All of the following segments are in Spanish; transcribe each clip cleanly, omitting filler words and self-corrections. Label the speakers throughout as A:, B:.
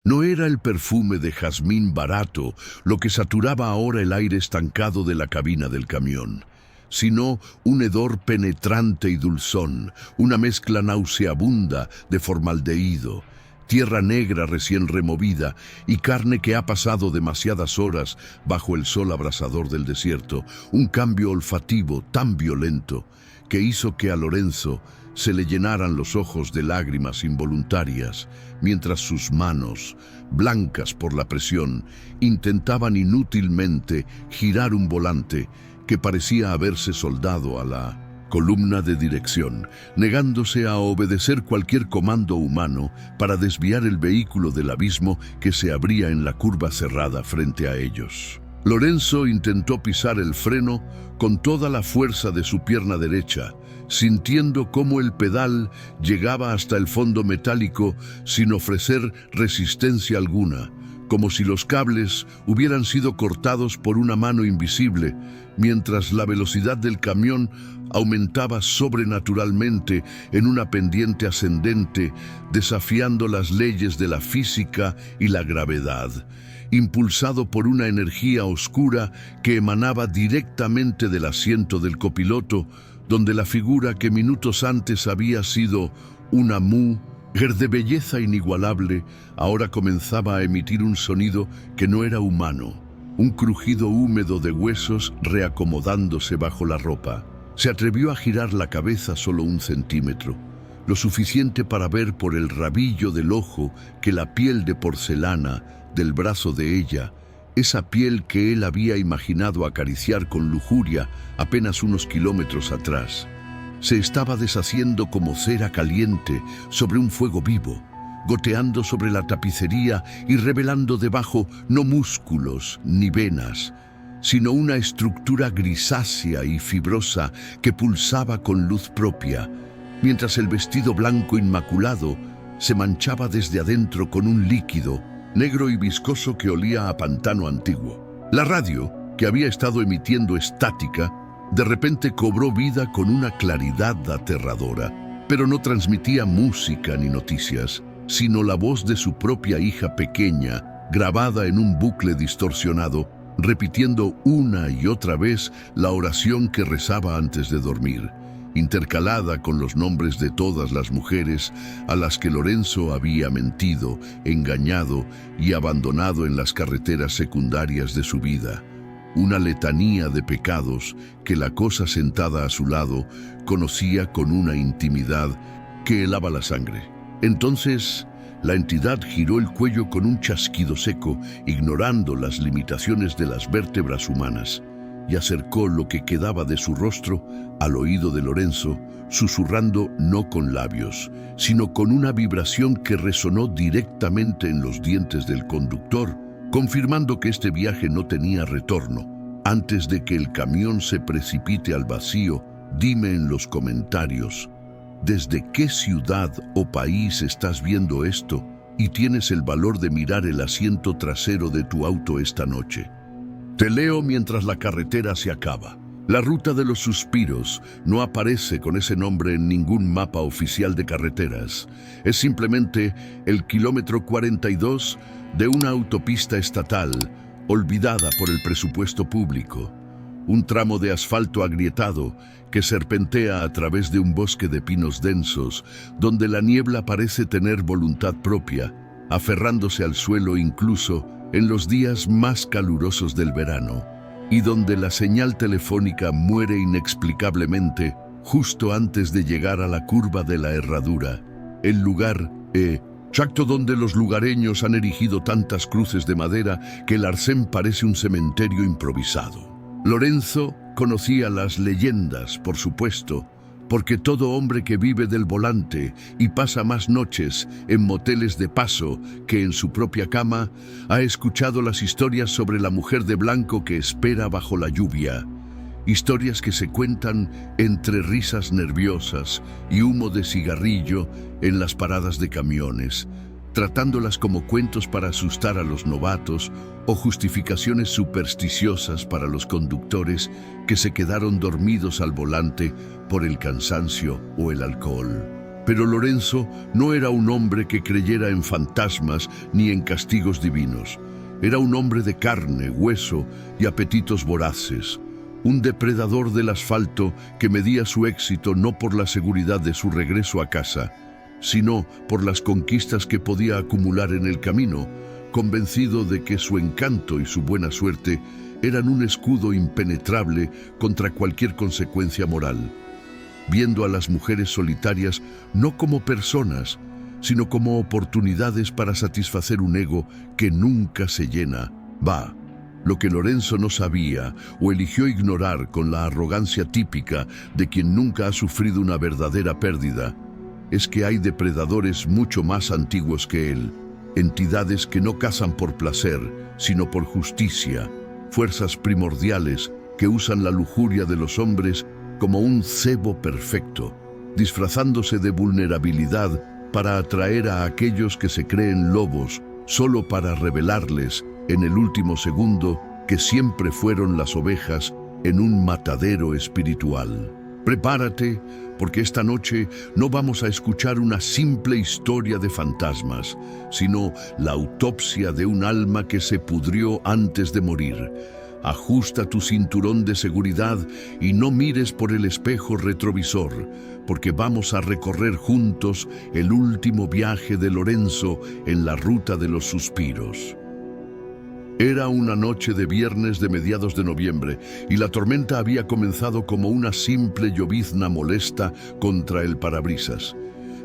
A: No era el perfume de jazmín barato lo que saturaba ahora el aire estancado de la cabina del camión, sino un hedor penetrante y dulzón, una mezcla nauseabunda de formaldehído, tierra negra recién removida y carne que ha pasado demasiadas horas bajo el sol abrasador del desierto, un cambio olfativo tan violento que hizo que a Lorenzo se le llenaran los ojos de lágrimas involuntarias, mientras sus manos, blancas por la presión, intentaban inútilmente girar un volante que parecía haberse soldado a la columna de dirección, negándose a obedecer cualquier comando humano para desviar el vehículo del abismo que se abría en la curva cerrada frente a ellos. Lorenzo intentó pisar el freno con toda la fuerza de su pierna derecha, sintiendo cómo el pedal llegaba hasta el fondo metálico sin ofrecer resistencia alguna, como si los cables hubieran sido cortados por una mano invisible, mientras la velocidad del camión aumentaba sobrenaturalmente en una pendiente ascendente, desafiando las leyes de la física y la gravedad, impulsado por una energía oscura que emanaba directamente del asiento del copiloto, donde la figura que minutos antes había sido una mujer de belleza inigualable, ahora comenzaba a emitir un sonido que no era humano, un crujido húmedo de huesos reacomodándose bajo la ropa. Se atrevió a girar la cabeza solo 1 centímetro, lo suficiente para ver por el rabillo del ojo que la piel de porcelana del brazo de ella, esa piel que él había imaginado acariciar con lujuria apenas unos kilómetros atrás, se estaba deshaciendo como cera caliente sobre un fuego vivo, goteando sobre la tapicería y revelando debajo no músculos ni venas, sino una estructura grisácea y fibrosa que pulsaba con luz propia, mientras el vestido blanco inmaculado se manchaba desde adentro con un líquido negro y viscoso que olía a pantano antiguo. La radio, que había estado emitiendo estática, de repente cobró vida con una claridad aterradora, pero no transmitía música ni noticias, sino la voz de su propia hija pequeña, grabada en un bucle distorsionado, repitiendo una y otra vez la oración que rezaba antes de dormir, intercalada con los nombres de todas las mujeres a las que Lorenzo había mentido, engañado y abandonado en las carreteras secundarias de su vida. Una letanía de pecados que la cosa sentada a su lado conocía con una intimidad que helaba la sangre. Entonces, la entidad giró el cuello con un chasquido seco, ignorando las limitaciones de las vértebras humanas, y acercó lo que quedaba de su rostro al oído de Lorenzo, susurrando no con labios, sino con una vibración que resonó directamente en los dientes del conductor, confirmando que este viaje no tenía retorno. Antes de que el camión se precipite al vacío, dime en los comentarios, ¿desde qué ciudad o país estás viendo esto y tienes el valor de mirar el asiento trasero de tu auto esta noche? Te leo mientras la carretera se acaba. La ruta de los suspiros no aparece con ese nombre en ningún mapa oficial de carreteras. Es simplemente el kilómetro 42 de una autopista estatal olvidada por el presupuesto público. Un tramo de asfalto agrietado que serpentea a través de un bosque de pinos densos, donde la niebla parece tener voluntad propia, aferrándose al suelo incluso en los días más calurosos del verano, y donde la señal telefónica muere inexplicablemente justo antes de llegar a la curva de la herradura, el lugar exacto donde los lugareños han erigido tantas cruces de madera que el arcén parece un cementerio improvisado. Lorenzo conocía las leyendas, por supuesto, porque todo hombre que vive del volante y pasa más noches en moteles de paso que en su propia cama, ha escuchado las historias sobre la mujer de blanco que espera bajo la lluvia. Historias que se cuentan entre risas nerviosas y humo de cigarrillo en las paradas de camiones, tratándolas como cuentos para asustar a los novatos o justificaciones supersticiosas para los conductores que se quedaron dormidos al volante por el cansancio o el alcohol. Pero Lorenzo no era un hombre que creyera en fantasmas ni en castigos divinos. Era un hombre de carne, hueso y apetitos voraces. Un depredador del asfalto que medía su éxito no por la seguridad de su regreso a casa, sino por las conquistas que podía acumular en el camino, convencido de que su encanto y su buena suerte eran un escudo impenetrable contra cualquier consecuencia moral, viendo a las mujeres solitarias no como personas, sino como oportunidades para satisfacer un ego que nunca se llena. Lo que Lorenzo no sabía o eligió ignorar con la arrogancia típica de quien nunca ha sufrido una verdadera pérdida, es que hay depredadores mucho más antiguos que él, entidades que no cazan por placer, sino por justicia, fuerzas primordiales que usan la lujuria de los hombres como un cebo perfecto, disfrazándose de vulnerabilidad para atraer a aquellos que se creen lobos, solo para revelarles, en el último segundo, que siempre fueron las ovejas en un matadero espiritual. Prepárate, porque esta noche no vamos a escuchar una simple historia de fantasmas, sino la autopsia de un alma que se pudrió antes de morir. Ajusta tu cinturón de seguridad y no mires por el espejo retrovisor, porque vamos a recorrer juntos el último viaje de Lorenzo en la ruta de los suspiros. Era una noche de viernes de mediados de noviembre y la tormenta había comenzado como una simple llovizna molesta contra el parabrisas.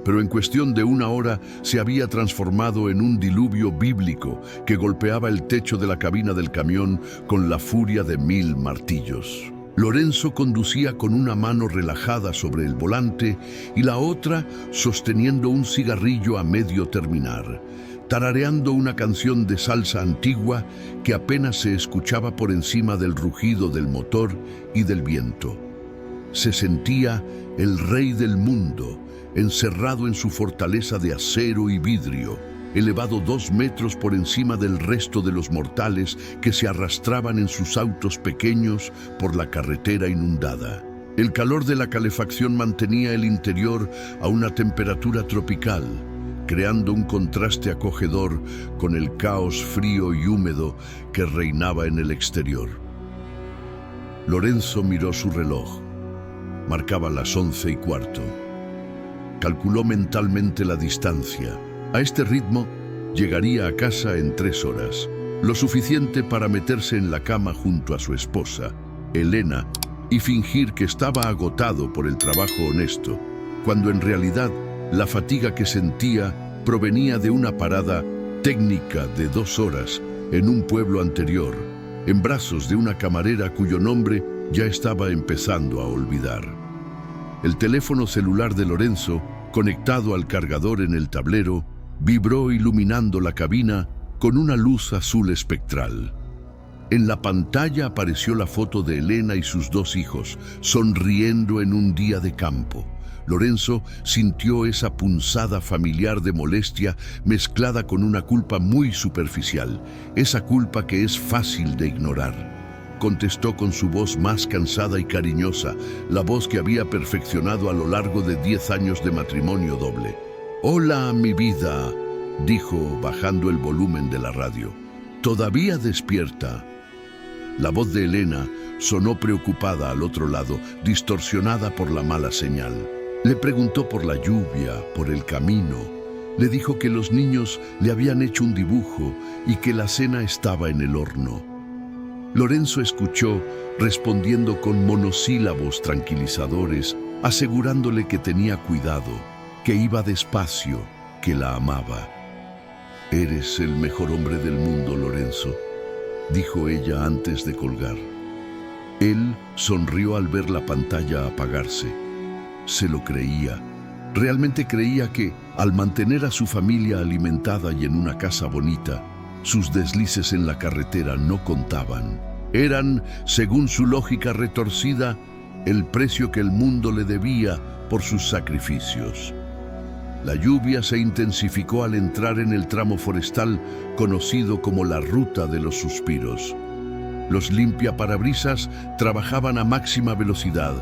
A: Pero en cuestión de una hora se había transformado en un diluvio bíblico que golpeaba el techo de la cabina del camión con la furia de 1000 martillos. Lorenzo conducía con una mano relajada sobre el volante y la otra sosteniendo un cigarrillo a medio terminar, tarareando una canción de salsa antigua que apenas se escuchaba por encima del rugido del motor y del viento. Se sentía el rey del mundo, encerrado en su fortaleza de acero y vidrio, elevado 2 metros por encima del resto de los mortales que se arrastraban en sus autos pequeños por la carretera inundada. El calor de la calefacción mantenía el interior a una temperatura tropical, creando un contraste acogedor con el caos frío y húmedo que reinaba en el exterior. Lorenzo miró su reloj. Marcaba las 11:15. Calculó mentalmente la distancia. A este ritmo, llegaría a casa en 3 horas, lo suficiente para meterse en la cama junto a su esposa, Elena, y fingir que estaba agotado por el trabajo honesto, cuando en realidad la fatiga que sentía provenía de una parada técnica de 2 horas en un pueblo anterior, en brazos de una camarera cuyo nombre ya estaba empezando a olvidar. El teléfono celular de Lorenzo, conectado al cargador en el tablero, vibró iluminando la cabina con una luz azul espectral. En la pantalla apareció la foto de Elena y sus 2 hijos, sonriendo en un día de campo. Lorenzo sintió esa punzada familiar de molestia mezclada con una culpa muy superficial, esa culpa que es fácil de ignorar. Contestó con su voz más cansada y cariñosa, la voz que había perfeccionado a lo largo de 10 años de matrimonio doble. «Hola, mi vida», dijo bajando el volumen de la radio. «¿Todavía despierta?» La voz de Elena sonó preocupada al otro lado, distorsionada por la mala señal. Le preguntó por la lluvia, por el camino. Le dijo que los niños le habían hecho un dibujo y que la cena estaba en el horno. Lorenzo escuchó, respondiendo con monosílabos tranquilizadores, asegurándole que tenía cuidado, que iba despacio, que la amaba. «Eres el mejor hombre del mundo, Lorenzo», dijo ella antes de colgar. Él sonrió al ver la pantalla apagarse. Se lo creía. Realmente creía que, al mantener a su familia alimentada y en una casa bonita, sus deslices en la carretera no contaban. Eran, según su lógica retorcida, el precio que el mundo le debía por sus sacrificios. La lluvia se intensificó al entrar en el tramo forestal conocido como la Ruta de los Suspiros. Los limpiaparabrisas trabajaban a máxima velocidad,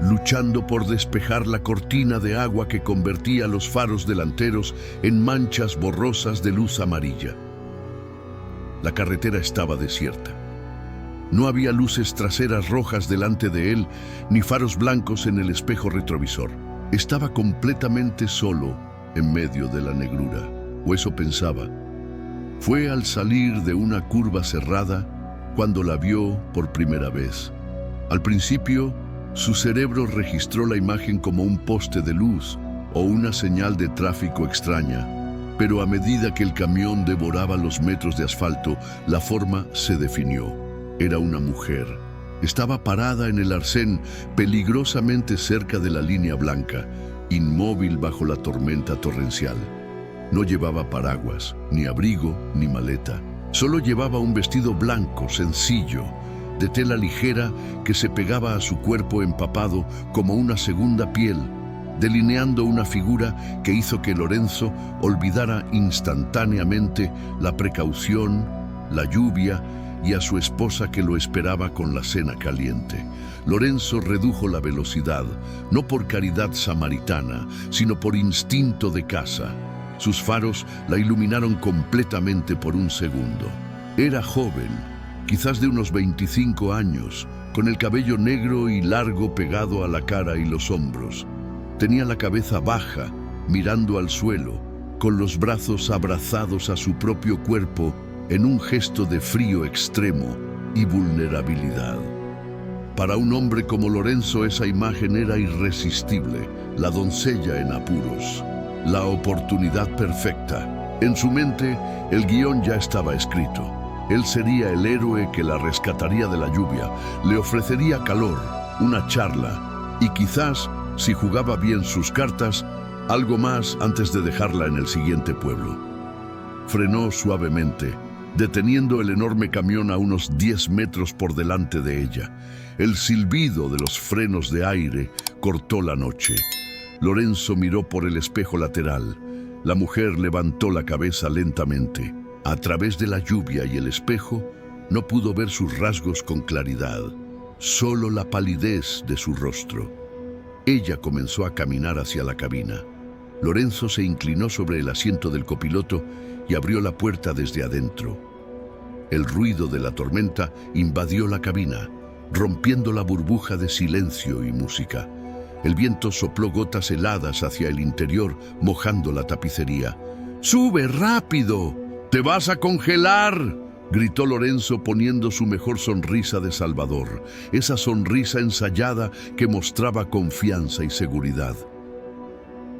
A: luchando por despejar la cortina de agua que convertía los faros delanteros en manchas borrosas de luz amarilla. La carretera estaba desierta. No había luces traseras rojas delante de él, ni faros blancos en el espejo retrovisor. Estaba completamente solo en medio de la negrura, o eso pensaba. Fue al salir de una curva cerrada cuando la vio por primera vez. Al principio, su cerebro registró la imagen como un poste de luz o una señal de tráfico extraña, pero a medida que el camión devoraba los metros de asfalto, la forma se definió. Era una mujer. Estaba parada en el arcén, peligrosamente cerca de la línea blanca, inmóvil bajo la tormenta torrencial. No llevaba paraguas, ni abrigo, ni maleta. Solo llevaba un vestido blanco, sencillo, de tela ligera que se pegaba a su cuerpo empapado como una segunda piel, delineando una figura que hizo que Lorenzo olvidara instantáneamente la precaución, la lluvia y a su esposa que lo esperaba con la cena caliente. Lorenzo redujo la velocidad, no por caridad samaritana, sino por instinto de caza. Sus faros la iluminaron completamente por un segundo. Era joven, quizás de unos 25 años, con el cabello negro y largo pegado a la cara y los hombros. Tenía la cabeza baja, mirando al suelo, con los brazos abrazados a su propio cuerpo en un gesto de frío extremo y vulnerabilidad. Para un hombre como Lorenzo esa imagen era irresistible, la doncella en apuros, la oportunidad perfecta. En su mente, el guión ya estaba escrito. Él sería el héroe que la rescataría de la lluvia, le ofrecería calor, una charla y quizás, si jugaba bien sus cartas, algo más antes de dejarla en el siguiente pueblo. Frenó suavemente, deteniendo el enorme camión a unos 10 metros por delante de ella. El silbido de los frenos de aire cortó la noche. Lorenzo miró por el espejo lateral. La mujer levantó la cabeza lentamente. A través de la lluvia y el espejo, no pudo ver sus rasgos con claridad, solo la palidez de su rostro. Ella comenzó a caminar hacia la cabina. Lorenzo se inclinó sobre el asiento del copiloto y abrió la puerta desde adentro. El ruido de la tormenta invadió la cabina, rompiendo la burbuja de silencio y música. El viento sopló gotas heladas hacia el interior, mojando la tapicería. ¡Sube rápido! ¡Te vas a congelar!, gritó Lorenzo poniendo su mejor sonrisa de salvador, esa sonrisa ensayada que mostraba confianza y seguridad.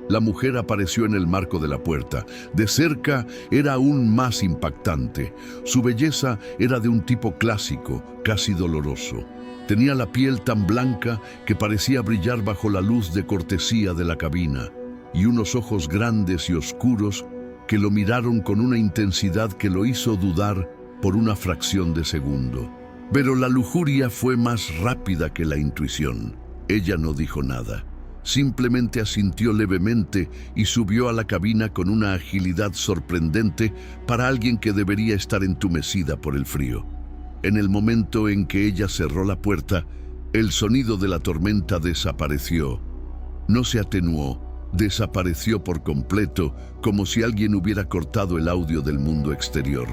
A: La mujer apareció en el marco de la puerta. De cerca era aún más impactante. Su belleza era de un tipo clásico, casi doloroso. Tenía la piel tan blanca que parecía brillar bajo la luz de cortesía de la cabina, y unos ojos grandes y oscuros que lo miraron con una intensidad que lo hizo dudar por una fracción de segundo. Pero la lujuria fue más rápida que la intuición. Ella no dijo nada. Simplemente asintió levemente y subió a la cabina con una agilidad sorprendente para alguien que debería estar entumecida por el frío. En el momento en que ella cerró la puerta, el sonido de la tormenta desapareció. No se atenuó, desapareció por completo, como si alguien hubiera cortado el audio del mundo exterior.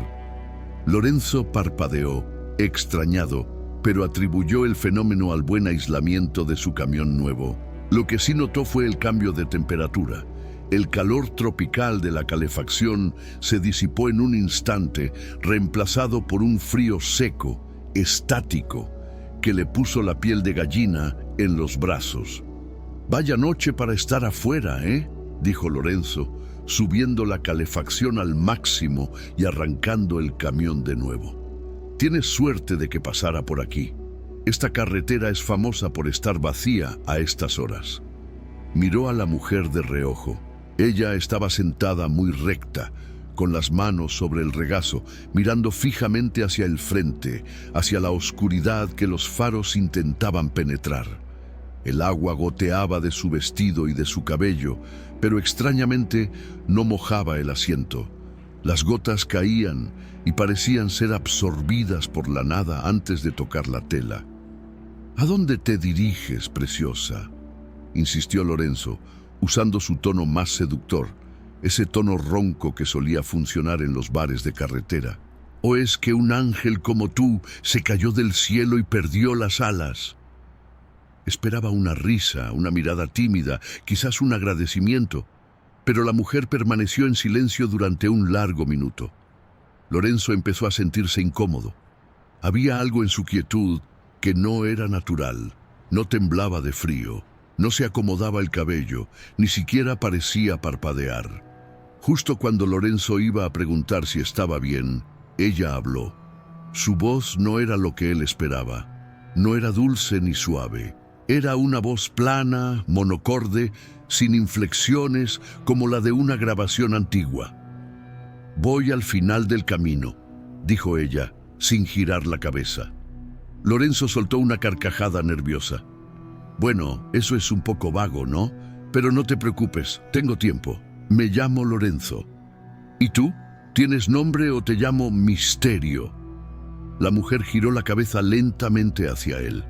A: Lorenzo parpadeó, extrañado, pero atribuyó el fenómeno al buen aislamiento de su camión nuevo. Lo que sí notó fue el cambio de temperatura. El calor tropical de la calefacción se disipó en un instante, reemplazado por un frío seco, estático, que le puso la piel de gallina en los brazos. «Vaya noche para estar afuera, ¿eh?», dijo Lorenzo, subiendo la calefacción al máximo y arrancando el camión de nuevo. «Tienes suerte de que pasara por aquí. Esta carretera es famosa por estar vacía a estas horas». Miró a la mujer de reojo. Ella estaba sentada muy recta, con las manos sobre el regazo, mirando fijamente hacia el frente, hacia la oscuridad que los faros intentaban penetrar. El agua goteaba de su vestido y de su cabello, pero extrañamente no mojaba el asiento. Las gotas caían y parecían ser absorbidas por la nada antes de tocar la tela. ¿A dónde te diriges, preciosa?, insistió Lorenzo, usando su tono más seductor, ese tono ronco que solía funcionar en los bares de carretera. ¿O es que un ángel como tú se cayó del cielo y perdió las alas? Esperaba una risa, una mirada tímida, quizás un agradecimiento, pero la mujer permaneció en silencio durante un largo minuto. Lorenzo empezó a sentirse incómodo. Había algo en su quietud que no era natural. No temblaba de frío, no se acomodaba el cabello, ni siquiera parecía parpadear. Justo cuando Lorenzo iba a preguntar si estaba bien, ella habló. Su voz no era lo que él esperaba. No era dulce ni suave. Era una voz plana, monocorde, sin inflexiones, como la de una grabación antigua. «Voy al final del camino», dijo ella, sin girar la cabeza. Lorenzo soltó una carcajada nerviosa. «Bueno, eso es un poco vago, ¿no? Pero no te preocupes, tengo tiempo. Me llamo Lorenzo». «¿Y tú? ¿Tienes nombre o te llamo Misterio?». La mujer giró la cabeza lentamente hacia él.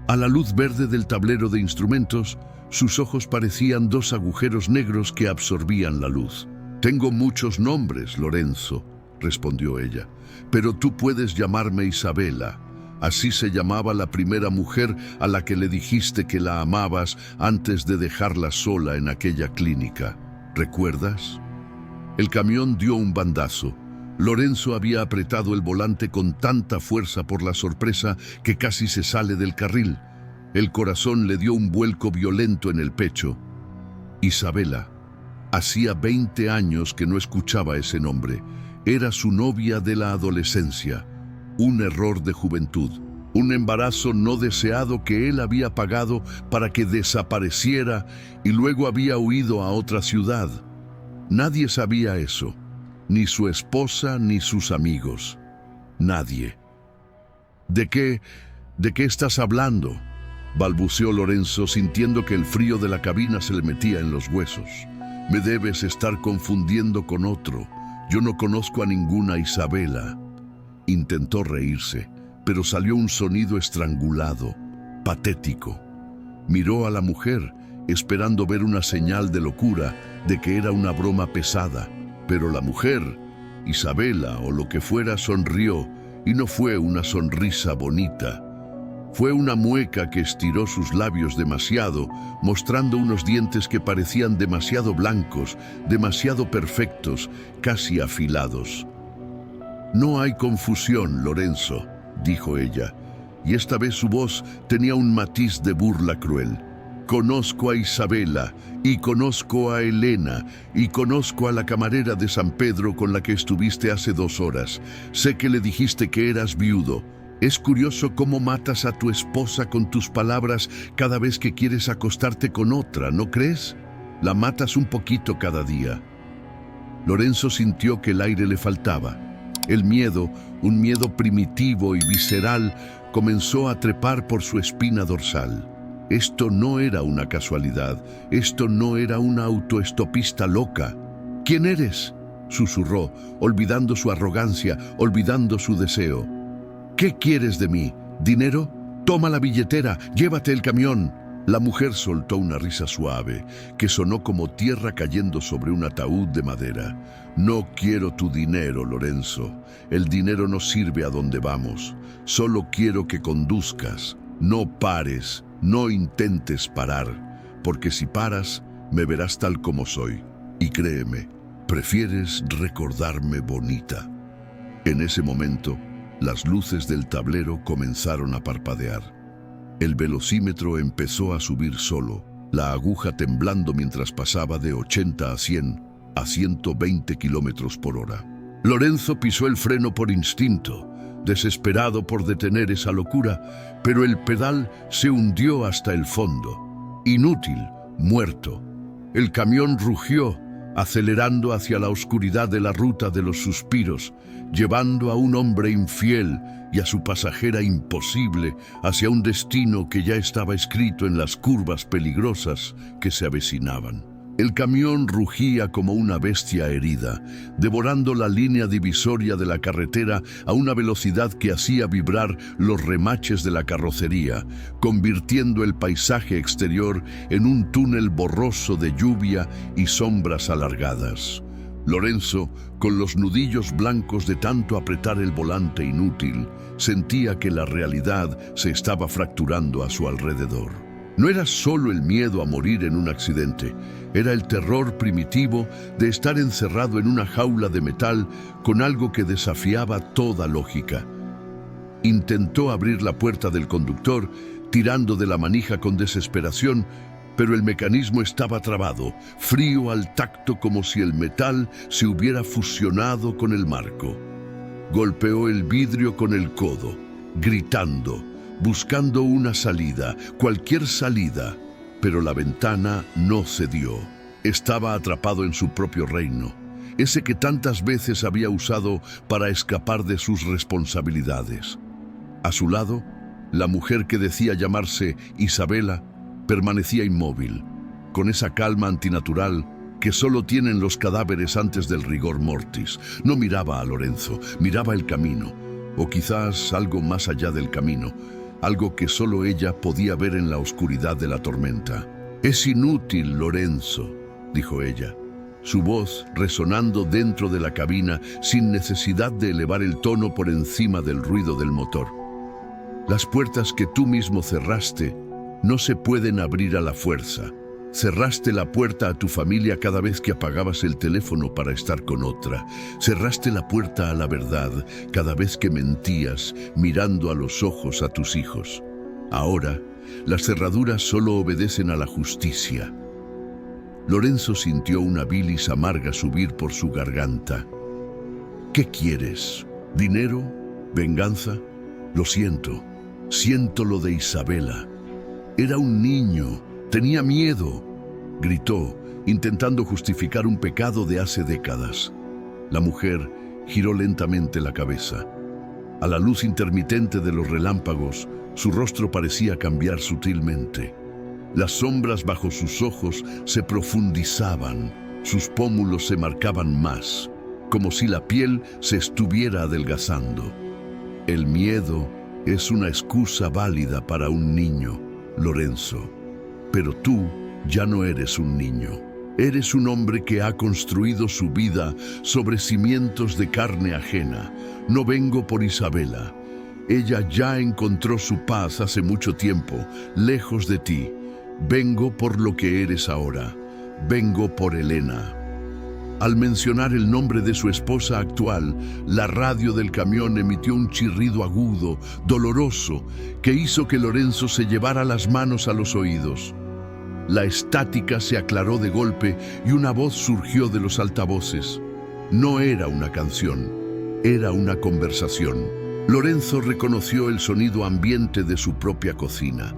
A: A la luz verde del tablero de instrumentos, sus ojos parecían dos agujeros negros que absorbían la luz. «Tengo muchos nombres, Lorenzo», respondió ella, «pero tú puedes llamarme Isabela». Así se llamaba la primera mujer a la que le dijiste que la amabas antes de dejarla sola en aquella clínica. ¿Recuerdas? El camión dio un bandazo. Lorenzo había apretado el volante con tanta fuerza por la sorpresa que casi se sale del carril. El corazón le dio un vuelco violento en el pecho. Isabela. Hacía 20 años que no escuchaba ese nombre. Era su novia de la adolescencia. Un error de juventud, un embarazo no deseado que él había pagado para que desapareciera y luego había huido a otra ciudad. Nadie sabía eso, ni su esposa ni sus amigos. Nadie. ¿De qué estás hablando?», balbuceó Lorenzo, sintiendo que el frío de la cabina se le metía en los huesos. «Me debes estar confundiendo con otro. Yo no conozco a ninguna Isabela». Intentó reírse, pero salió un sonido estrangulado, patético. Miró a la mujer, esperando ver una señal de locura, de que era una broma pesada. Pero la mujer, Isabela o lo que fuera, sonrió, y no fue una sonrisa bonita. Fue una mueca que estiró sus labios demasiado, mostrando unos dientes que parecían demasiado blancos, demasiado perfectos, casi afilados. «No hay confusión, Lorenzo», dijo ella, y esta vez su voz tenía un matiz de burla cruel. «Conozco a Isabela, y conozco a Elena, y conozco a la camarera de San Pedro con la que estuviste hace 2 horas. Sé que le dijiste que eras viudo. Es curioso cómo matas a tu esposa con tus palabras cada vez que quieres acostarte con otra, ¿no crees? La matas un poquito cada día». Lorenzo sintió que el aire le faltaba. El miedo, un miedo primitivo y visceral, comenzó a trepar por su espina dorsal. Esto no era una casualidad, esto no era una autoestopista loca. «¿Quién eres?», susurró, olvidando su arrogancia, olvidando su deseo. «¿Qué quieres de mí? ¿Dinero? Toma la billetera, llévate el camión». La mujer soltó una risa suave, que sonó como tierra cayendo sobre un ataúd de madera. «No quiero tu dinero, Lorenzo. El dinero no sirve a donde vamos. Solo quiero que conduzcas. No pares, no intentes parar, porque si paras, me verás tal como soy. Y créeme, prefieres recordarme bonita». En ese momento, las luces del tablero comenzaron a parpadear. El velocímetro empezó a subir solo, la aguja temblando mientras pasaba de 80 a 100 a 120 kilómetros por hora. Lorenzo pisó el freno por instinto, desesperado por detener esa locura, pero el pedal se hundió hasta el fondo. Inútil, muerto. El camión rugió, acelerando hacia la oscuridad de la ruta de los suspiros, llevando a un hombre infiel y a su pasajera imposible hacia un destino que ya estaba escrito en las curvas peligrosas que se avecinaban. El camión rugía como una bestia herida, devorando la línea divisoria de la carretera a una velocidad que hacía vibrar los remaches de la carrocería, convirtiendo el paisaje exterior en un túnel borroso de lluvia y sombras alargadas. Lorenzo, con los nudillos blancos de tanto apretar el volante inútil, sentía que la realidad se estaba fracturando a su alrededor. No era solo el miedo a morir en un accidente, era el terror primitivo de estar encerrado en una jaula de metal con algo que desafiaba toda lógica. Intentó abrir la puerta del conductor, tirando de la manija con desesperación, pero el mecanismo estaba trabado, frío al tacto como si el metal se hubiera fusionado con el marco. Golpeó el vidrio con el codo, gritando, buscando una salida, cualquier salida, pero la ventana no cedió. Estaba atrapado en su propio reino, ese que tantas veces había usado para escapar de sus responsabilidades. A su lado, la mujer que decía llamarse Isabela permanecía inmóvil, con esa calma antinatural que solo tienen los cadáveres antes del rigor mortis. No miraba a Lorenzo, miraba el camino, o quizás algo más allá del camino, algo que solo ella podía ver en la oscuridad de la tormenta. «Es inútil, Lorenzo», dijo ella, su voz resonando dentro de la cabina sin necesidad de elevar el tono por encima del ruido del motor. «Las puertas que tú mismo cerraste no se pueden abrir a la fuerza. Cerraste la puerta a tu familia cada vez que apagabas el teléfono para estar con otra. Cerraste la puerta a la verdad cada vez que mentías mirando a los ojos a tus hijos. Ahora, las cerraduras solo obedecen a la justicia». Lorenzo sintió una bilis amarga subir por su garganta. «¿Qué quieres? ¿Dinero? ¿Venganza? Lo siento. Siento lo de Isabela. Era un niño. Tenía miedo», gritó, intentando justificar un pecado de hace décadas. La mujer giró lentamente la cabeza. A la luz intermitente de los relámpagos, su rostro parecía cambiar sutilmente. Las sombras bajo sus ojos se profundizaban, sus pómulos se marcaban más, como si la piel se estuviera adelgazando. El miedo es una excusa válida para un niño, Lorenzo. Pero tú ya no eres un niño. Eres un hombre que ha construido su vida sobre cimientos de carne ajena. No vengo por Isabela. Ella ya encontró su paz hace mucho tiempo, lejos de ti. Vengo por lo que eres ahora. Vengo por Elena. Al mencionar el nombre de su esposa actual, la radio del camión emitió un chirrido agudo, doloroso, que hizo que Lorenzo se llevara las manos a los oídos. La estática se aclaró de golpe y una voz surgió de los altavoces. No era una canción, era una conversación. Lorenzo reconoció el sonido ambiente de su propia cocina.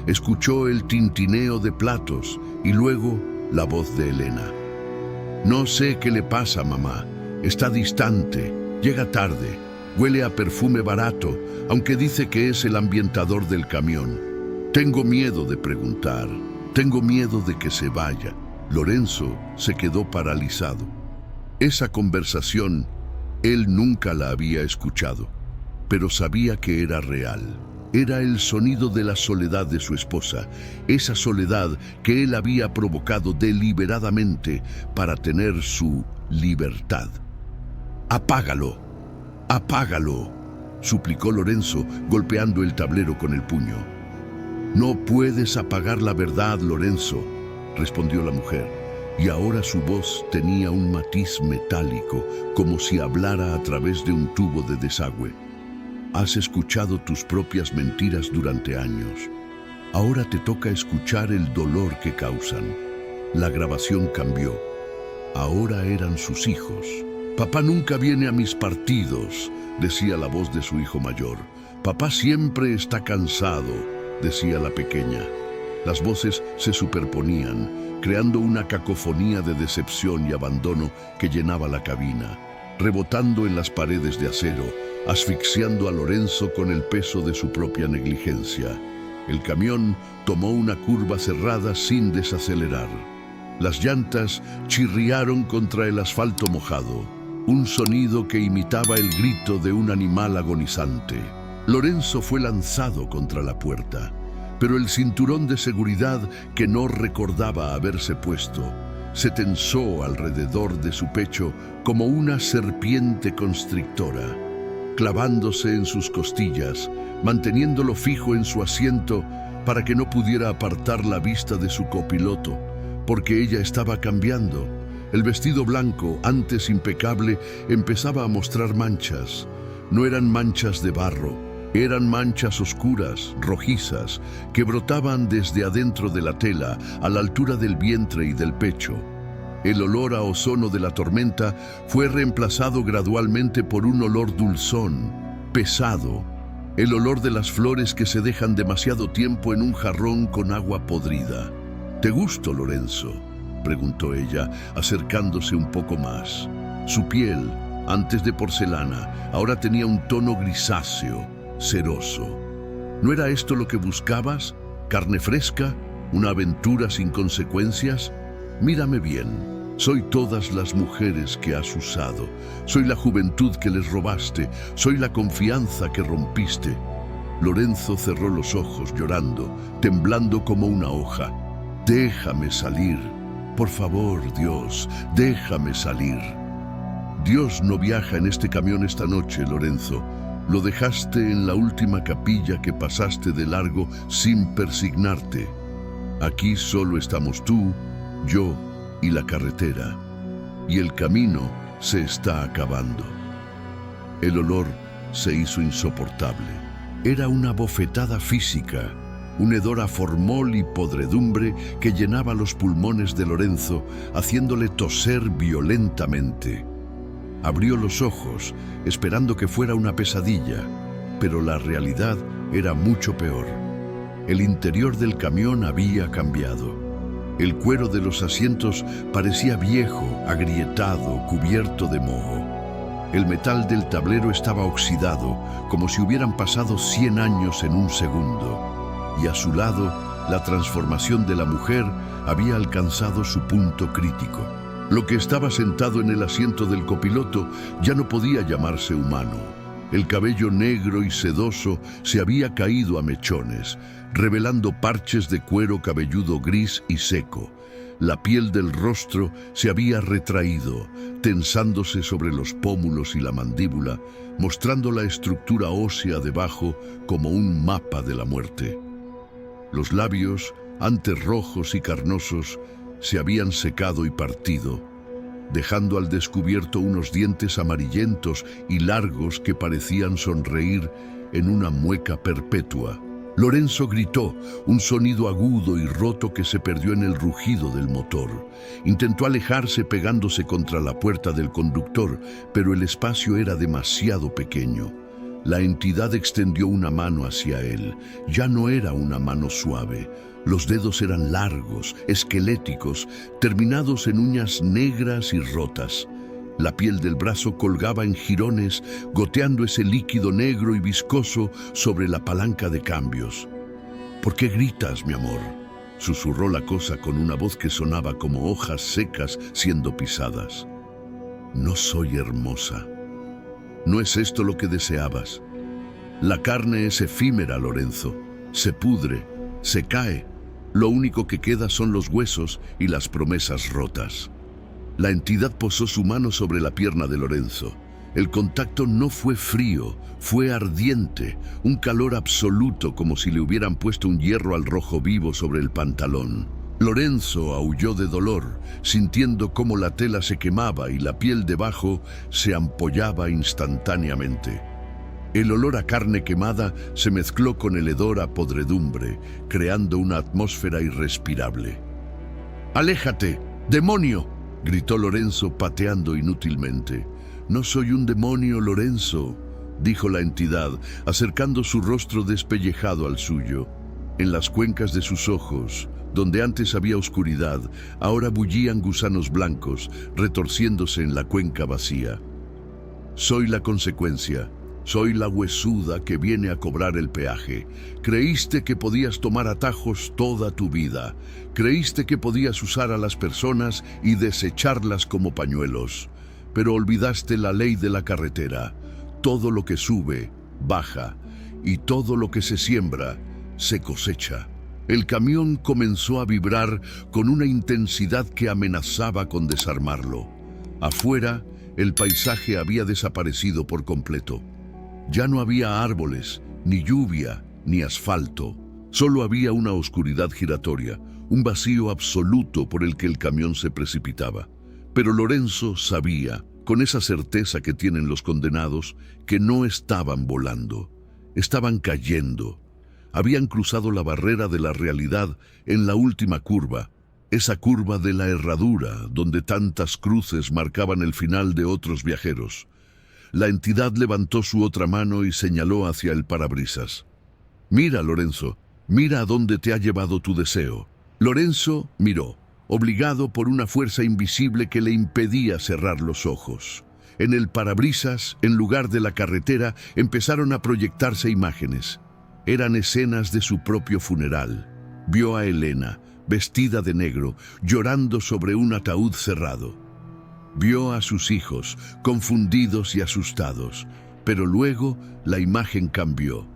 A: Escuchó el tintineo de platos y luego la voz de Elena. «No sé qué le pasa, mamá. Está distante, llega tarde, huele a perfume barato, aunque dice que es el ambientador del camión. Tengo miedo de preguntar, tengo miedo de que se vaya». Lorenzo se quedó paralizado. Esa conversación, él nunca la había escuchado, pero sabía que era real. Era el sonido de la soledad de su esposa, esa soledad que él había provocado deliberadamente para tener su libertad. «Apágalo, apágalo», suplicó Lorenzo, golpeando el tablero con el puño. «No puedes apagar la verdad, Lorenzo», respondió la mujer, y ahora su voz tenía un matiz metálico, como si hablara a través de un tubo de desagüe. «Has escuchado tus propias mentiras durante años. Ahora te toca escuchar el dolor que causan». La grabación cambió. Ahora eran sus hijos. «Papá nunca viene a mis partidos», decía la voz de su hijo mayor. «Papá siempre está cansado», decía la pequeña. Las voces se superponían, creando una cacofonía de decepción y abandono que llenaba la cabina, rebotando en las paredes de acero, asfixiando a Lorenzo con el peso de su propia negligencia. El camión tomó una curva cerrada sin desacelerar. Las llantas chirriaron contra el asfalto mojado, un sonido que imitaba el grito de un animal agonizante. Lorenzo fue lanzado contra la puerta, pero el cinturón de seguridad que no recordaba haberse puesto se tensó alrededor de su pecho como una serpiente constrictora, clavándose en sus costillas, manteniéndolo fijo en su asiento para que no pudiera apartar la vista de su copiloto, porque ella estaba cambiando. El vestido blanco, antes impecable, empezaba a mostrar manchas. No eran manchas de barro, eran manchas oscuras, rojizas, que brotaban desde adentro de la tela, a la altura del vientre y del pecho. El olor a ozono de la tormenta fue reemplazado gradualmente por un olor dulzón, pesado, el olor de las flores que se dejan demasiado tiempo en un jarrón con agua podrida. «¿Te gusto, Lorenzo?», preguntó ella, acercándose un poco más. Su piel, antes de porcelana, ahora tenía un tono grisáceo, ceroso. ¿No era esto lo que buscabas? ¿Carne fresca? ¿Una aventura sin consecuencias? Mírame bien. Soy todas las mujeres que has usado. Soy la juventud que les robaste. Soy la confianza que rompiste. Lorenzo cerró los ojos, llorando, temblando como una hoja. «Déjame salir. Por favor, Dios, déjame salir». «Dios no viaja en este camión esta noche, Lorenzo. Lo dejaste en la última capilla que pasaste de largo sin persignarte. Aquí solo estamos tú, yo y la carretera. Y el camino se está acabando». El olor se hizo insoportable. Era una bofetada física, un hedor a formol y podredumbre que llenaba los pulmones de Lorenzo, haciéndole toser violentamente. Abrió los ojos, esperando que fuera una pesadilla, pero la realidad era mucho peor. El interior del camión había cambiado. El cuero de los asientos parecía viejo, agrietado, cubierto de moho. El metal del tablero estaba oxidado, como si hubieran pasado 100 años en un segundo. Y a su lado, la transformación de la mujer había alcanzado su punto crítico. Lo que estaba sentado en el asiento del copiloto ya no podía llamarse humano. El cabello negro y sedoso se había caído a mechones, revelando parches de cuero cabelludo gris y seco. La piel del rostro se había retraído, tensándose sobre los pómulos y la mandíbula, mostrando la estructura ósea debajo como un mapa de la muerte. Los labios, antes rojos y carnosos, se habían secado y partido, dejando al descubierto unos dientes amarillentos y largos que parecían sonreír en una mueca perpetua. Lorenzo gritó, un sonido agudo y roto que se perdió en el rugido del motor. Intentó alejarse pegándose contra la puerta del conductor, pero el espacio era demasiado pequeño. La entidad extendió una mano hacia él. Ya no era una mano suave. Los dedos eran largos, esqueléticos, terminados en uñas negras y rotas. La piel del brazo colgaba en jirones, goteando ese líquido negro y viscoso sobre la palanca de cambios. «¿Por qué gritas, mi amor?», susurró la cosa con una voz que sonaba como hojas secas siendo pisadas. «No soy hermosa. ¿No es esto lo que deseabas? La carne es efímera, Lorenzo. Se pudre, se cae. Lo único que queda son los huesos y las promesas rotas». La entidad posó su mano sobre la pierna de Lorenzo. El contacto no fue frío, fue ardiente, un calor absoluto como si le hubieran puesto un hierro al rojo vivo sobre el pantalón. Lorenzo aulló de dolor, sintiendo cómo la tela se quemaba y la piel debajo se ampollaba instantáneamente. El olor a carne quemada se mezcló con el hedor a podredumbre, creando una atmósfera irrespirable. «¡Aléjate, demonio!», gritó Lorenzo pateando inútilmente. «No soy un demonio, Lorenzo», dijo la entidad, acercando su rostro despellejado al suyo. En las cuencas de sus ojos, donde antes había oscuridad, ahora bullían gusanos blancos, retorciéndose en la cuenca vacía. «Soy la consecuencia. Soy la huesuda que viene a cobrar el peaje. Creíste que podías tomar atajos toda tu vida. Creíste que podías usar a las personas y desecharlas como pañuelos. Pero olvidaste la ley de la carretera. Todo lo que sube, baja, y todo lo que se siembra, se cosecha. El camión comenzó a vibrar con una intensidad que amenazaba con desarmarlo. Afuera, el paisaje había desaparecido por completo. Ya no había árboles, ni lluvia, ni asfalto. Solo había una oscuridad giratoria, un vacío absoluto por el que el camión se precipitaba. Pero Lorenzo sabía, con esa certeza que tienen los condenados, que no estaban volando, estaban cayendo. Habían cruzado la barrera de la realidad en la última curva, esa curva de la herradura donde tantas cruces marcaban el final de otros viajeros. La entidad levantó su otra mano y señaló hacia el parabrisas. «Mira, Lorenzo, mira a dónde te ha llevado tu deseo». Lorenzo miró, obligado por una fuerza invisible que le impedía cerrar los ojos. En el parabrisas, en lugar de la carretera, empezaron a proyectarse imágenes. Eran escenas de su propio funeral. Vio a Elena, vestida de negro, llorando sobre un ataúd cerrado. Vio a sus hijos, confundidos y asustados, pero luego la imagen cambió.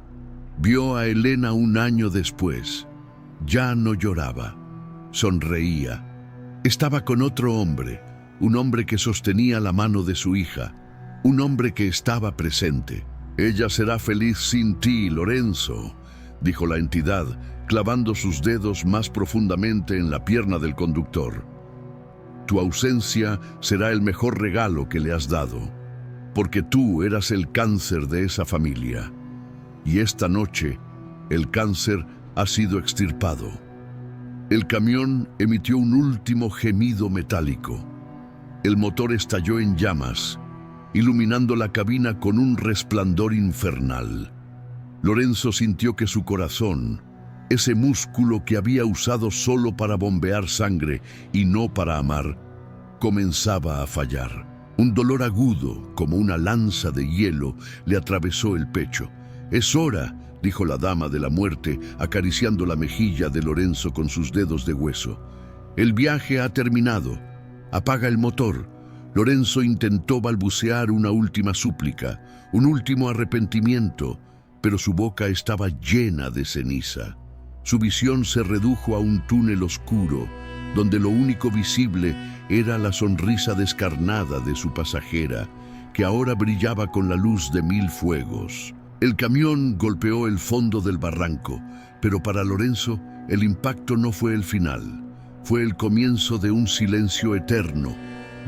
A: Vio a Elena un año después. Ya no lloraba, sonreía. Estaba con otro hombre, un hombre que sostenía la mano de su hija, un hombre que estaba presente. «Ella será feliz sin ti, Lorenzo», dijo la entidad, clavando sus dedos más profundamente en la pierna del conductor. «Tu ausencia será el mejor regalo que le has dado, porque tú eras el cáncer de esa familia. Y esta noche, el cáncer ha sido extirpado». El camión emitió un último gemido metálico. El motor estalló en llamas, iluminando la cabina con un resplandor infernal. Lorenzo sintió que su corazón, ese músculo que había usado solo para bombear sangre y no para amar, comenzaba a fallar. Un dolor agudo, como una lanza de hielo, le atravesó el pecho. «Es hora», dijo la dama de la muerte, acariciando la mejilla de Lorenzo con sus dedos de hueso. «El viaje ha terminado. Apaga el motor». Lorenzo intentó balbucear una última súplica, un último arrepentimiento, pero su boca estaba llena de ceniza. Su visión se redujo a un túnel oscuro, donde lo único visible era la sonrisa descarnada de su pasajera, que ahora brillaba con la luz de 1000 fuegos. El camión golpeó el fondo del barranco, pero para Lorenzo el impacto no fue el final. Fue el comienzo de un silencio eterno,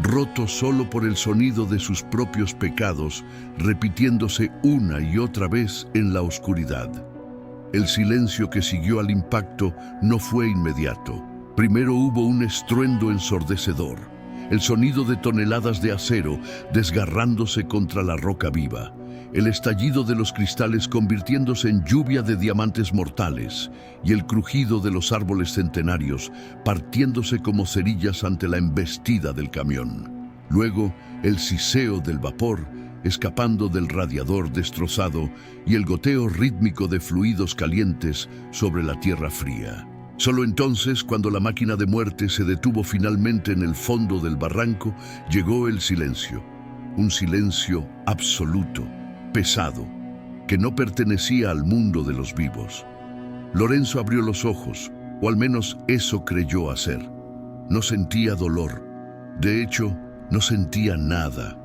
A: roto solo por el sonido de sus propios pecados, repitiéndose una y otra vez en la oscuridad. El silencio que siguió al impacto no fue inmediato. Primero hubo un estruendo ensordecedor, el sonido de toneladas de acero desgarrándose contra la roca viva, el estallido de los cristales convirtiéndose en lluvia de diamantes mortales y el crujido de los árboles centenarios partiéndose como cerillas ante la embestida del camión. Luego, el siseo del vapor escapando del radiador destrozado y el goteo rítmico de fluidos calientes sobre la tierra fría. Solo entonces, cuando la máquina de muerte se detuvo finalmente en el fondo del barranco, llegó el silencio. Un silencio absoluto, pesado, que no pertenecía al mundo de los vivos. Lorenzo abrió los ojos, o al menos eso creyó hacer. No sentía dolor. De hecho, no sentía nada.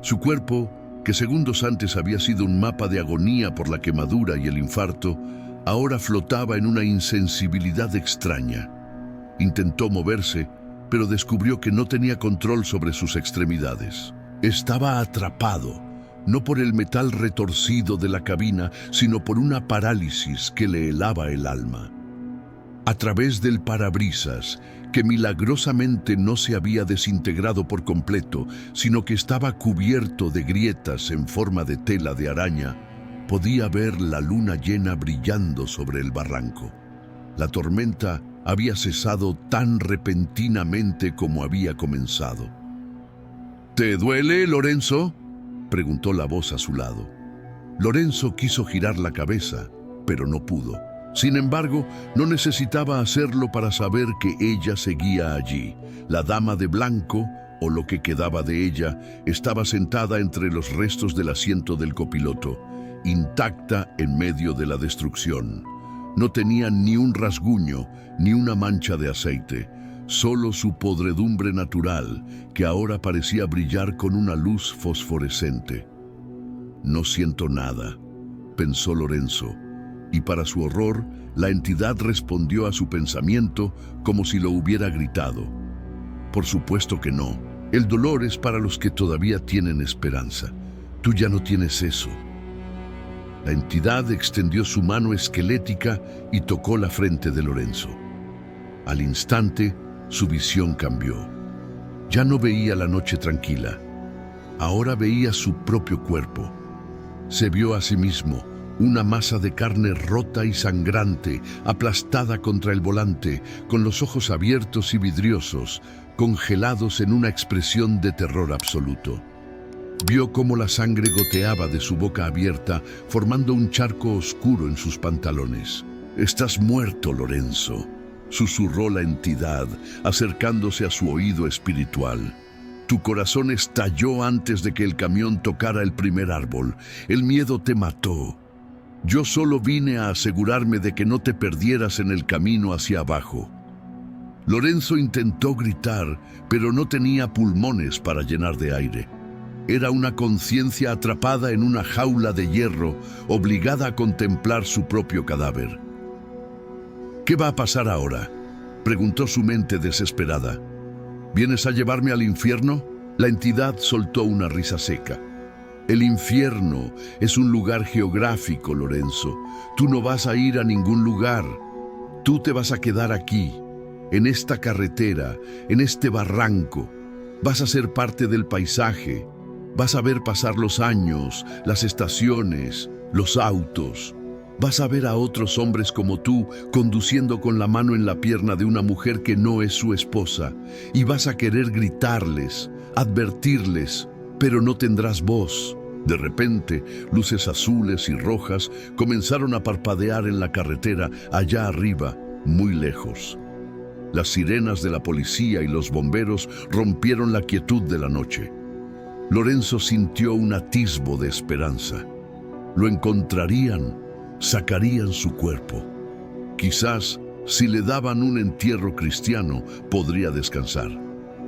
A: Su cuerpo, que segundos antes había sido un mapa de agonía por la quemadura y el infarto, ahora flotaba en una insensibilidad extraña. Intentó moverse, pero descubrió que no tenía control sobre sus extremidades. Estaba atrapado, no por el metal retorcido de la cabina, sino por una parálisis que le helaba el alma. A través del parabrisas, que milagrosamente no se había desintegrado por completo, sino que estaba cubierto de grietas en forma de tela de araña, podía ver la luna llena brillando sobre el barranco. La tormenta había cesado tan repentinamente como había comenzado. «¿Te duele, Lorenzo?», preguntó la voz a su lado. Lorenzo quiso girar la cabeza, pero no pudo. Sin embargo, no necesitaba hacerlo para saber que ella seguía allí. La dama de blanco, o lo que quedaba de ella, estaba sentada entre los restos del asiento del copiloto, intacta en medio de la destrucción. No tenía ni un rasguño, ni una mancha de aceite, solo su podredumbre natural, que ahora parecía brillar con una luz fosforescente. «No siento nada», pensó Lorenzo, y para su horror, la entidad respondió a su pensamiento como si lo hubiera gritado. «Por supuesto que no. El dolor es para los que todavía tienen esperanza. Tú ya no tienes eso». La entidad extendió su mano esquelética y tocó la frente de Lorenzo. Al instante, su visión cambió. Ya no veía la noche tranquila. Ahora veía su propio cuerpo. Se vio a sí mismo, una masa de carne rota y sangrante, aplastada contra el volante, con los ojos abiertos y vidriosos, congelados en una expresión de terror absoluto. Vio cómo la sangre goteaba de su boca abierta, formando un charco oscuro en sus pantalones. «Estás muerto, Lorenzo», susurró la entidad, acercándose a su oído espiritual. «Tu corazón estalló antes de que el camión tocara el primer árbol. El miedo te mató. Yo solo vine a asegurarme de que no te perdieras en el camino hacia abajo». Lorenzo intentó gritar, pero no tenía pulmones para llenar de aire. Era una conciencia atrapada en una jaula de hierro, obligada a contemplar su propio cadáver. «¿Qué va a pasar ahora?», preguntó su mente desesperada. «¿Vienes a llevarme al infierno?». La entidad soltó una risa seca. «El infierno es un lugar geográfico, Lorenzo. Tú no vas a ir a ningún lugar. Tú te vas a quedar aquí, en esta carretera, en este barranco. Vas a ser parte del paisaje. Vas a ver pasar los años, las estaciones, los autos. Vas a ver a otros hombres como tú conduciendo con la mano en la pierna de una mujer que no es su esposa. Y vas a querer gritarles, advertirles, pero no tendrás voz». De repente, luces azules y rojas comenzaron a parpadear en la carretera allá arriba, muy lejos. Las sirenas de la policía y los bomberos rompieron la quietud de la noche. Lorenzo sintió un atisbo de esperanza. Lo encontrarían, sacarían su cuerpo. Quizás, si le daban un entierro cristiano, podría descansar.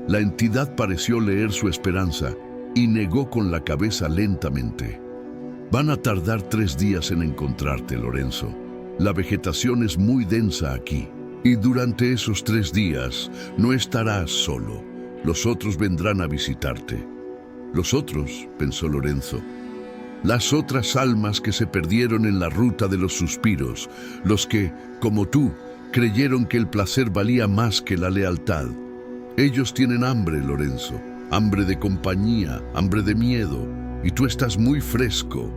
A: La entidad pareció leer su esperanza y negó con la cabeza lentamente. «Van a tardar 3 días en encontrarte, Lorenzo. La vegetación es muy densa aquí, y durante esos 3 días no estarás solo. Los otros vendrán a visitarte». «¿Los otros?», pensó Lorenzo. «Las otras almas que se perdieron en la ruta de los suspiros, los que, como tú, creyeron que el placer valía más que la lealtad. Ellos tienen hambre, Lorenzo, hambre de compañía, hambre de miedo, y tú estás muy fresco».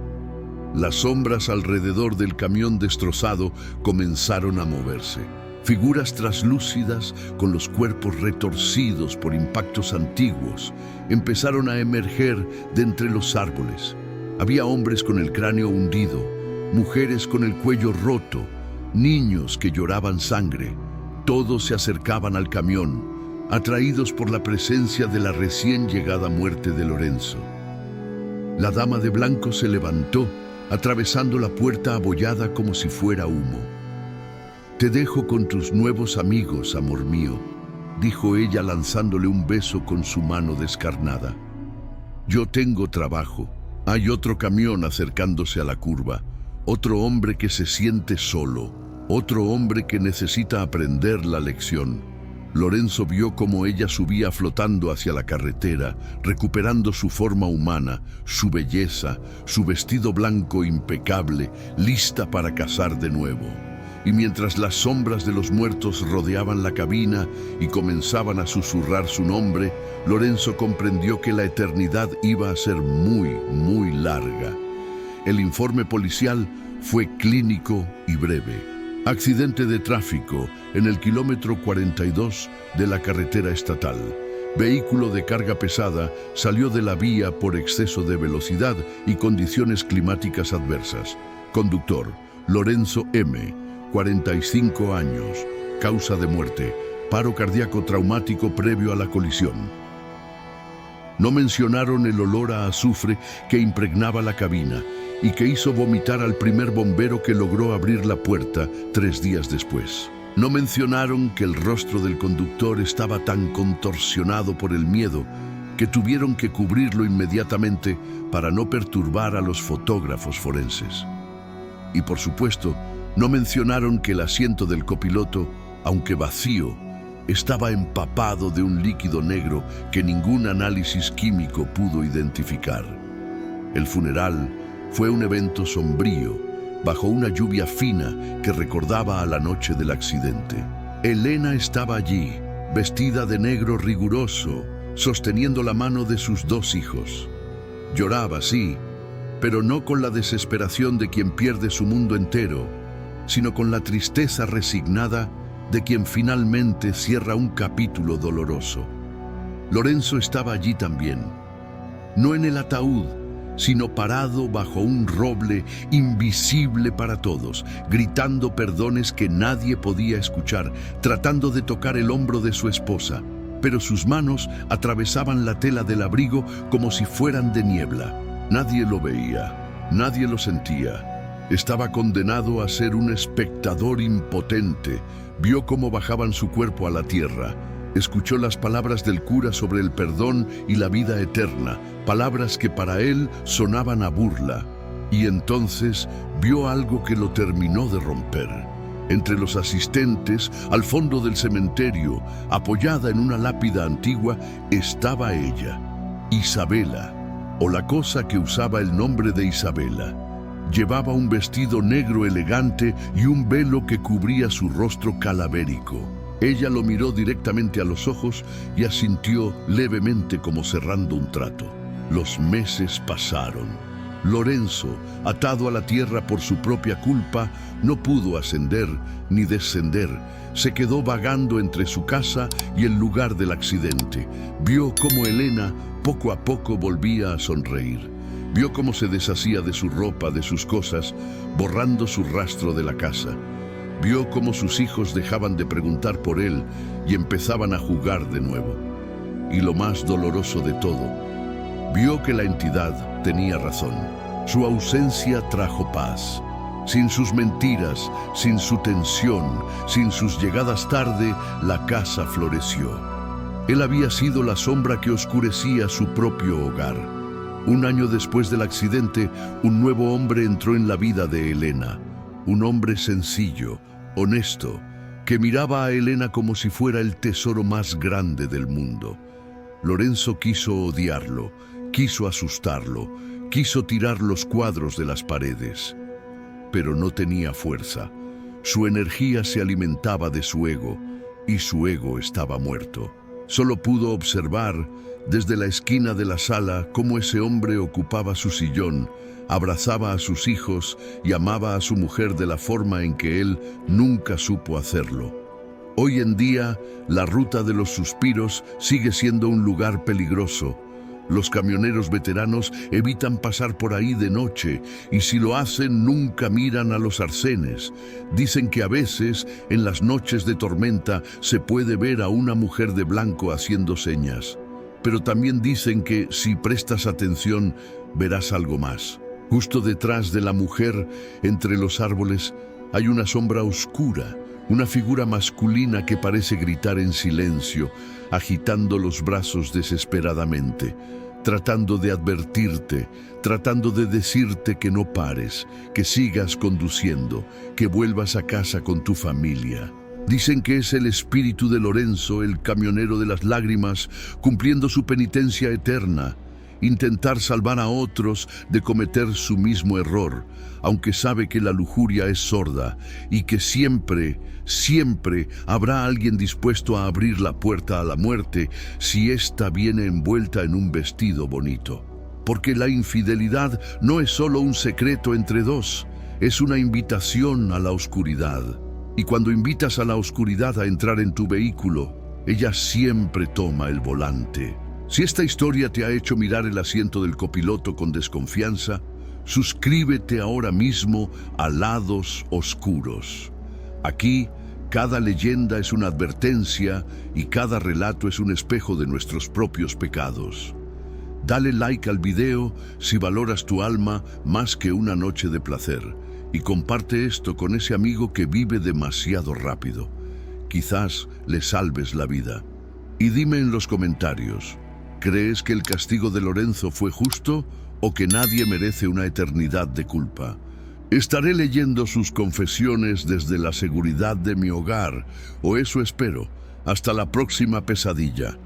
A: Las sombras alrededor del camión destrozado comenzaron a moverse. Figuras traslúcidas, con los cuerpos retorcidos por impactos antiguos, empezaron a emerger de entre los árboles. Había hombres con el cráneo hundido, mujeres con el cuello roto, niños que lloraban sangre. Todos se acercaban al camión, atraídos por la presencia de la recién llegada muerte de Lorenzo. La dama de blanco se levantó, atravesando la puerta abollada como si fuera humo. «Te dejo con tus nuevos amigos, amor mío», dijo ella lanzándole un beso con su mano descarnada. «Yo tengo trabajo». Hay otro camión acercándose a la curva, otro hombre que se siente solo, otro hombre que necesita aprender la lección. Lorenzo vio cómo ella subía flotando hacia la carretera, recuperando su forma humana, su belleza, su vestido blanco impecable, lista para cazar de nuevo. Y mientras las sombras de los muertos rodeaban la cabina y comenzaban a susurrar su nombre, Lorenzo comprendió que la eternidad iba a ser muy, muy larga. El informe policial fue clínico y breve. Accidente de tráfico en el kilómetro 42 de la carretera estatal. vehículo de carga pesada, salió de la vía por exceso de velocidad y condiciones climáticas adversas. Conductor: Lorenzo M., 45 años. Causa de muerte: paro cardíaco traumático previo a la colisión. No mencionaron el olor a azufre que impregnaba la cabina y que hizo vomitar al primer bombero que logró abrir la puerta 3 días después. No mencionaron que el rostro del conductor estaba tan contorsionado por el miedo que tuvieron que cubrirlo inmediatamente para no perturbar a los fotógrafos forenses. Y por supuesto, no mencionaron que el asiento del copiloto, aunque vacío, estaba empapado de un líquido negro que ningún análisis químico pudo identificar. El funeral fue un evento sombrío, bajo una lluvia fina que recordaba a la noche del accidente. Elena estaba allí, vestida de negro riguroso, sosteniendo la mano de sus 2 hijos. Lloraba, sí, pero no con la desesperación de quien pierde su mundo entero, sino con la tristeza resignada de quien finalmente cierra un capítulo doloroso. Lorenzo estaba allí también, no en el ataúd, sino parado bajo un roble invisible para todos, gritando perdones que nadie podía escuchar, tratando de tocar el hombro de su esposa, pero sus manos atravesaban la tela del abrigo como si fueran de niebla. Nadie lo veía, nadie lo sentía. Estaba condenado a ser un espectador impotente. Vio cómo bajaban su cuerpo a la tierra. Escuchó las palabras del cura sobre el perdón y la vida eterna, palabras que para él sonaban a burla. Y entonces vio algo que lo terminó de romper. Entre los asistentes, al fondo del cementerio, apoyada en una lápida antigua, estaba ella, Isabela, o la cosa que usaba el nombre de Isabela. Llevaba un vestido negro elegante y un velo que cubría su rostro calavérico. Ella lo miró directamente a los ojos y asintió levemente como cerrando un trato. Los meses pasaron. Lorenzo, atado a la tierra por su propia culpa, no pudo ascender ni descender. Se quedó vagando entre su casa y el lugar del accidente. Vio cómo Elena poco a poco volvía a sonreír. Vio cómo se deshacía de su ropa, de sus cosas, borrando su rastro de la casa. Vio cómo sus hijos dejaban de preguntar por él y empezaban a jugar de nuevo. Y lo más doloroso de todo, vio que la entidad tenía razón. Su ausencia trajo paz. Sin sus mentiras, sin su tensión, sin sus llegadas tarde, la casa floreció. Él había sido la sombra que oscurecía su propio hogar. 1 año después del accidente, un nuevo hombre entró en la vida de Elena. Un hombre sencillo, honesto, que miraba a Elena como si fuera el tesoro más grande del mundo. Lorenzo quiso odiarlo, quiso asustarlo, quiso tirar los cuadros de las paredes. Pero no tenía fuerza. Su energía se alimentaba de su ego, y su ego estaba muerto. Solo pudo observar desde la esquina de la sala cómo ese hombre ocupaba su sillón, abrazaba a sus hijos y amaba a su mujer de la forma en que él nunca supo hacerlo. Hoy en día, la ruta de los suspiros sigue siendo un lugar peligroso. Los camioneros veteranos evitan pasar por ahí de noche y si lo hacen nunca miran a los arcenes. Dicen que a veces, en las noches de tormenta, se puede ver a una mujer de blanco haciendo señas. Pero también dicen que si prestas atención, verás algo más. Justo detrás de la mujer, entre los árboles, hay una sombra oscura, una figura masculina que parece gritar en silencio, agitando los brazos desesperadamente, tratando de advertirte, tratando de decirte que no pares, que sigas conduciendo, que vuelvas a casa con tu familia. Dicen que es el espíritu de Lorenzo, el camionero de las lágrimas, cumpliendo su penitencia eterna, intentar salvar a otros de cometer su mismo error, aunque sabe que la lujuria es sorda y que siempre, siempre habrá alguien dispuesto a abrir la puerta a la muerte si ésta viene envuelta en un vestido bonito. Porque la infidelidad no es solo un secreto entre dos, es una invitación a la oscuridad. Y cuando invitas a la oscuridad a entrar en tu vehículo, Ella siempre toma el volante. Si esta historia te ha hecho mirar el asiento del copiloto con desconfianza, suscríbete ahora mismo a Lados Oscuros. Aquí, cada leyenda es una advertencia y cada relato es un espejo de nuestros propios pecados. Dale like al video si valoras tu alma más que una noche de placer y comparte esto con ese amigo que vive demasiado rápido. Quizás le salves la vida. Y dime en los comentarios, ¿crees que el castigo de Lorenzo fue justo o que nadie merece una eternidad de culpa? Estaré leyendo sus confesiones desde la seguridad de mi hogar, o eso espero. Hasta la próxima pesadilla.